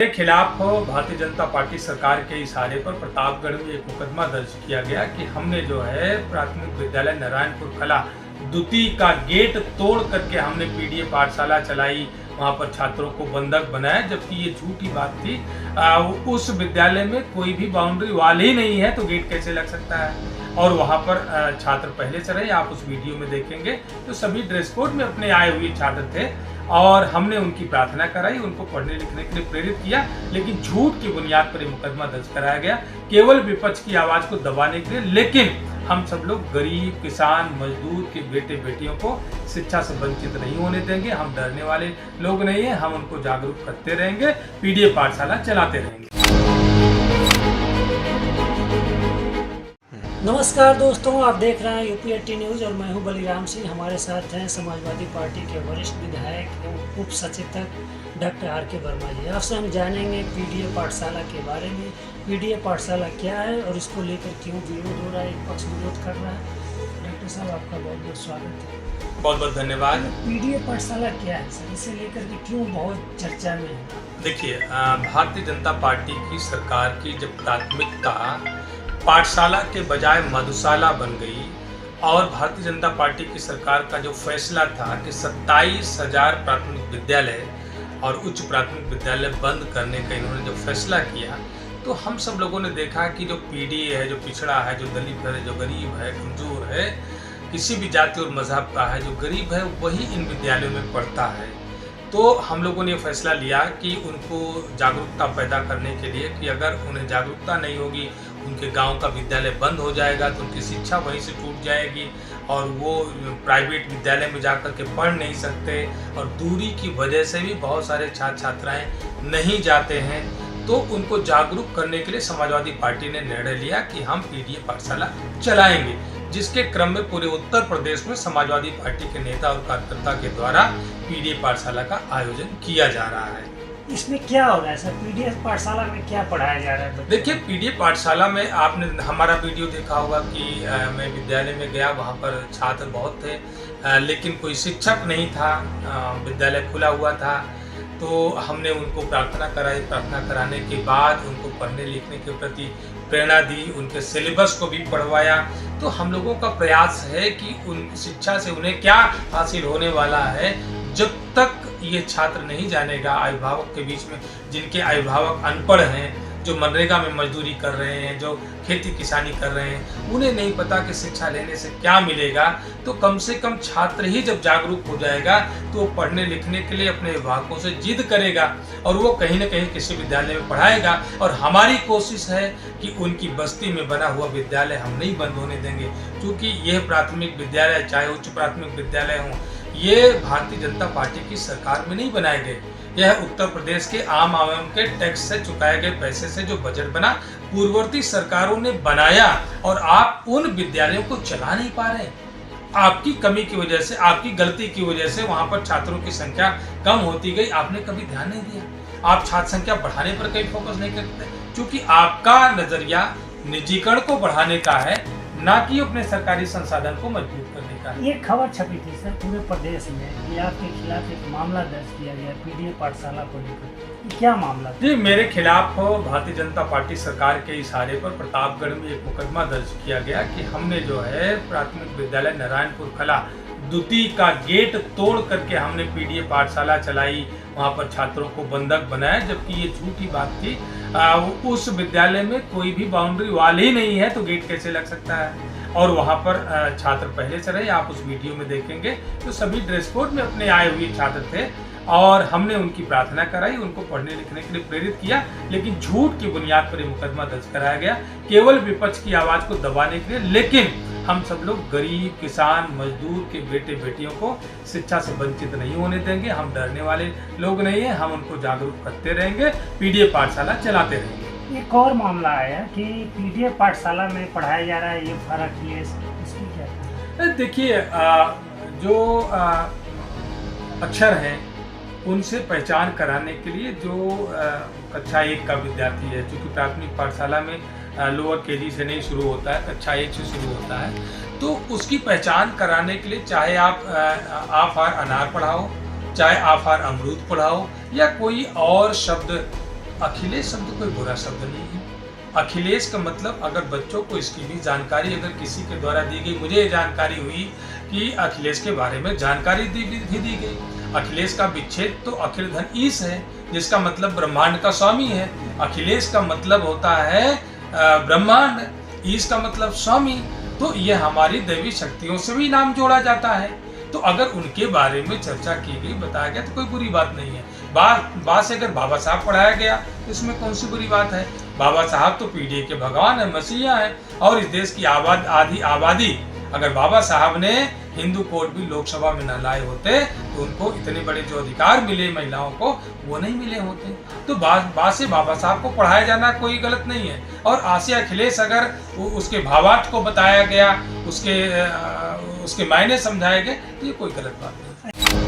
के खिलाफ भारतीय जनता पार्टी सरकार के इशारे पर प्रतापगढ़ में एक मुकदमा दर्ज किया गया कि हमने जो है प्राथमिक विद्यालय नारायणपुर कला द्वितीय का गेट तोड़ करके हमने पीडीए पाठशाला चलाई, वहां पर छात्रों को बंधक बनाया, जबकि ये झूठी बात थी। उस विद्यालय में कोई भी बाउंड्री वाल ही नहीं है तो गेट कैसे लग सकता है। और वहां पर छात्र पहले से रहे, आप उस वीडियो में देखेंगे तो सभी ड्रेस कोड में अपने आए हुए छात्र थे और हमने उनकी प्रार्थना कराई, उनको पढ़ने लिखने के लिए प्रेरित किया, लेकिन झूठ की बुनियाद पर मुकदमा दर्ज कराया गया केवल विपक्ष की आवाज को दबाने के लिए। लेकिन हम सब लोग गरीब किसान मजदूर के बेटे बेटियों को शिक्षा से वंचित नहीं होने देंगे। हम डरने वाले लोग नहीं हैं, हम उनको जागरूक करते रहेंगे, पीडीए पाठशाला चलाते रहेंगे। नमस्कार दोस्तों, आप देख रहे हैं यूपी न्यूज़ और मैं हूं बलिराम सिंह। हमारे साथ हैं समाजवादी पार्टी के वरिष्ठ विधायक एवं उप सचेतक डॉक्टर आर.के. वर्मा जी। आपसे हम जानेंगे पीडीए पाठशाला के बारे में। पीडीए पाठशाला क्या है और इसको लेकर क्यों विरोध हो रहा है, एक पक्ष विरोध कर रहा है। डॉक्टर साहब, आपका बहुत बहुत स्वागत है। बहुत बहुत धन्यवाद। पीडीए पाठशाला क्या है सर, इसे लेकर के क्यों बहुत चर्चा में है? देखिए, भारतीय जनता पार्टी की सरकार की जब प्राथमिकता पाठशाला के बजाय मधुशाला बन गई और भारतीय जनता पार्टी की सरकार का जो फैसला था कि 27,000 प्राथमिक विद्यालय और उच्च प्राथमिक विद्यालय बंद करने का इन्होंने जब फैसला किया, तो हम सब लोगों ने देखा कि जो पीडीए है, जो पिछड़ा है, जो दलित है, जो गरीब है, कमजोर है, किसी भी जाति और मजहब का है, जो गरीब है, वही इन विद्यालयों में पढ़ता है। तो हम लोगों ने फैसला लिया कि उनको जागरूकता पैदा करने के लिए कि अगर उन्हें जागरूकता नहीं होगी, उनके गांव का विद्यालय बंद हो जाएगा तो उनकी शिक्षा वहीं से टूट जाएगी और वो प्राइवेट विद्यालय में जाकर के पढ़ नहीं सकते और दूरी की वजह से भी बहुत सारे छात्र छात्राएं नहीं जाते हैं। तो उनको जागरूक करने के लिए समाजवादी पार्टी ने निर्णय लिया कि हम पीडीए पाठशाला चलाएंगे, जिसके क्रम में पूरे उत्तर प्रदेश में समाजवादी पार्टी के नेता और कार्यकर्ता के द्वारा पीडीए पाठशाला का आयोजन किया जा रहा है। इसमें क्या हो रहा है सर, पीडीए पाठशाला में क्या पढ़ाया जा रहा है? देखिए, पीडीए पाठशाला में आपने हमारा वीडियो देखा होगा कि मैं विद्यालय में गया, वहाँ पर छात्र बहुत थे लेकिन कोई शिक्षक नहीं था, विद्यालय खुला हुआ था। तो हमने उनको प्रार्थना कराई, प्रार्थना कराने के बाद उनको पढ़ने लिखने के प्रति प्रेरणा दी, उनके सिलेबस को भी पढ़वाया। तो हम लोगों का प्रयास है कि उन शिक्षा से उन्हें क्या हासिल होने वाला है, जब तक ये छात्र नहीं जानेगा अभिभावक के बीच में, जिनके अभिभावक अनपढ़ हैं, जो मनरेगा में मजदूरी कर रहे हैं, जो खेती किसानी कर रहे हैं, उन्हें नहीं पता कि शिक्षा लेने से क्या मिलेगा। तो कम से कम छात्र ही जब जागरूक हो जाएगा तो वो पढ़ने लिखने के लिए अपने अभिभावकों से जिद करेगा और वो कहीं ना कहीं किसी विद्यालय में पढ़ाएगा। और हमारी कोशिश है कि उनकी बस्ती में बना हुआ विद्यालय हम नहीं बंद होने देंगे, क्योंकि यह प्राथमिक विद्यालय चाहे उच्च प्राथमिक विद्यालय हों, ये भारतीय जनता पार्टी की सरकार में नहीं बनाए गए। यह उत्तर प्रदेश के आम आवाम के टैक्स से चुकाए गए पैसे से जो बजट बना, पूर्ववर्ती सरकारों ने बनाया और आप उन विद्यालयों को चला नहीं पा रहे। आपकी कमी की वजह से, आपकी गलती की वजह से वहां पर छात्रों की संख्या कम होती गई। आपने कभी ध्यान नहीं दिया, आप छात्र संख्या बढ़ाने पर कहीं फोकस नहीं करते, क्योंकि आपका नजरिया निजीकरण को बढ़ाने का है, ना कि अपने सरकारी संसाधन को मजबूत करने का। ये खबर छपी थी सर पूरे प्रदेश में कि आपके खिलाफ एक मामला दर्ज किया गया पीडीए पाठशाला को लेकर, क्या मामला? जी, मेरे खिलाफ भारतीय जनता पार्टी सरकार के इशारे पर प्रतापगढ़ में एक मुकदमा दर्ज किया गया कि हमने जो है प्राथमिक विद्यालय नारायणपुर कला द्वितीय का गेट तोड़ करके हमने पीडीए पाठशाला चलाई, वहां पर छात्रों को बंधक बनाया, जबकि ये झूठी बात थी। उस विद्यालय में कोई भी बाउंड्री वाल ही नहीं है तो गेट कैसे लग सकता है। और वहां पर छात्र पहले से रहे, आप उस वीडियो में देखेंगे तो सभी ड्रेस कोड में अपने आए हुए छात्र थे और हमने उनकी प्रार्थना कराई, उनको पढ़ने लिखने के लिए प्रेरित किया, लेकिन झूठ की बुनियाद पर मुकदमा दर्ज कराया गया केवल विपक्ष की आवाज को दबाने के लिए। लेकिन हम सब लोग गरीब किसान मजदूर के बेटे बेटियों को शिक्षा से वंचित नहीं होने देंगे। हम डरने वाले लोग नहीं हैं, हम उनको जागरूक करते रहेंगे, पीडीए पाठशाला चलाते रहेंगे। एक और मामला आया कि पीडीए पाठशाला में पढ़ाया जा रहा है, ये फर्क ये इसकी क्या? देखिए, जो अक्षर हैं उनसे पहचान कराने के लिए जो कक्षा 1 का विद्यार्थी है, चूँकि प्राथमिक पाठशाला में लोअर केजी से नहीं शुरू होता है, कक्षा 1 से शुरू होता है, तो उसकी पहचान कराने के लिए चाहे आप आफार अनार पढ़ाओ, चाहे आफार अमरूद पढ़ाओ या कोई और शब्द अखिलेश शब्द कोई बुरा शब्द नहीं है। अखिलेश का मतलब, अगर बच्चों को इसकी भी जानकारी अगर किसी के द्वारा दी गई, मुझे जानकारी हुई कि अखिलेश के बारे में जानकारी भी दी गई। अखिलेश का विच्छेद तो अखिल धन ईश है, जिसका मतलब ब्रह्मांड का स्वामी है। अखिलेश का मतलब होता है ब्रह्मांड, ईश का मतलब स्वामी। तो यह हमारी दैवी शक्तियों से भी नाम जोड़ा जाता है। तो अगर उनके बारे में चर्चा की गई, बताया गया, तो कोई बुरी बात नहीं है। बात से अगर बाबा साहब पढ़ाया गया तो इसमें कौन सी बुरी बात है। बाबा साहब तो पीढ़ी के भगवान है, मसीहा है, और इस देश की आधी आबादी, अगर बाबा साहब ने हिंदू कोड भी लोकसभा में न लाए होते तो उनको इतने बड़े जो अधिकार मिले महिलाओं को, वो नहीं मिले होते। तो बात से बाबा साहब को पढ़ाया जाना कोई गलत नहीं है। और आसिया अखिलेश अगर उसके भावार्थ को बताया गया, उसके मायने समझाए गए, तो ये कोई गलत बात नहीं है।